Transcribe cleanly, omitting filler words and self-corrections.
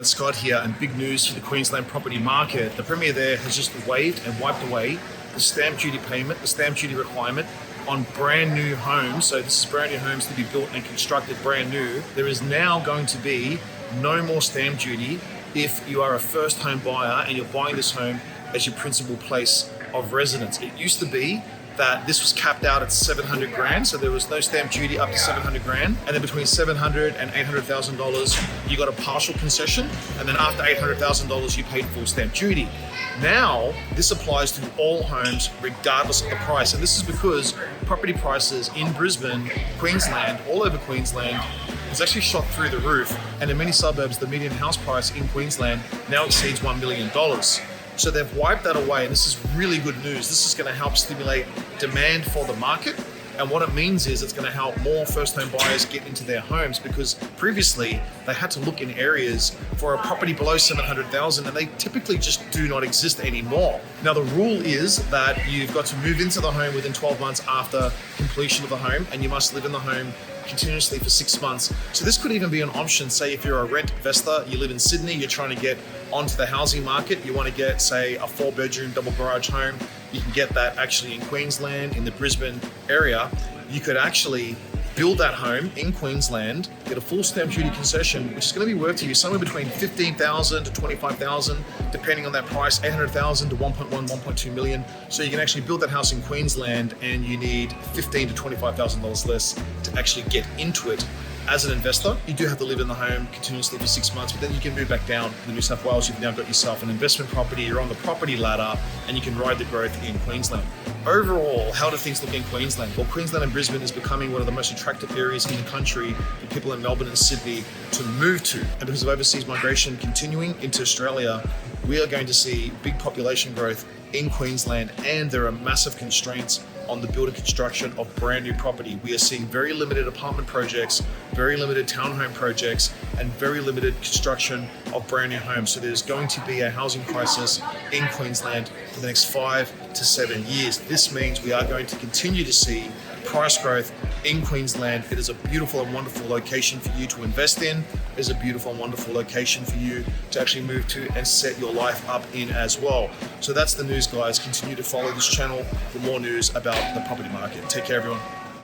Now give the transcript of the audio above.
Scott here, and big news for the Queensland property market. The Premier there has just waived and wiped away the stamp duty payment, the stamp duty requirement on brand new homes. So this is brand new homes to be built and constructed brand new. There is now going to be no more stamp duty if you are a first home buyer and you're buying this home as your principal place of residence. It used to be that this was capped out at 700 grand, so there was no stamp duty up to 700 grand, and then between 700 and $800,000 you got a partial concession, and then after $800,000 you paid full stamp duty. Now this applies to all homes regardless of the price, and this is because property prices in Brisbane, Queensland, all over Queensland has actually shot through the roof, and in many suburbs the median house price in Queensland now exceeds $1 million. So they've wiped that away, and this is really good news. This is going to help stimulate demand for the market, and what it means is it's going to help more first-home buyers get into their homes, because previously they had to look in areas for a property below 700,000, and they typically just do not exist anymore. Now the rule is that you've got to move into the home within 12 months after completion of the home, and you must live in the home continuously for 6 months. So this could even be an option. Say if you're a rent investor, you live in Sydney, you're trying to get onto the housing market, you want to get, say, a 4-bedroom double garage home, you can get that actually in Queensland, in the Brisbane area. You could actually build that home in Queensland, get a full stamp duty concession, which is going to be worth to you somewhere between $15,000 to $25,000, depending on that price, $800,000 to 1.1, 1.2 million. So you can actually build that house in Queensland, and you need $15,000 to $25,000 less to actually get into it. As an investor, you do have to live in the home continuously for 6 months, but then you can move back down to New South Wales. You've now got yourself an investment property, you're on the property ladder, and you can ride the growth in Queensland. Overall, how do things look in Queensland? Well, Queensland and Brisbane is becoming one of the most attractive areas in the country for people in Melbourne and Sydney to move to. And because of overseas migration continuing into Australia, we are going to see big population growth in Queensland, and there are massive constraints on the build and construction of brand new property. We are seeing very limited apartment projects, very limited townhome projects, and very limited construction of brand new homes. So there's going to be a housing crisis in Queensland for the next 5 to 7 years. This means we are going to continue to see price growth in Queensland. It is a beautiful and wonderful location for you to invest in. It is a beautiful and wonderful location for you to actually move to and set your life up in as well. So that's the news, guys. Continue to follow this channel for more news about the property market. Take care, everyone.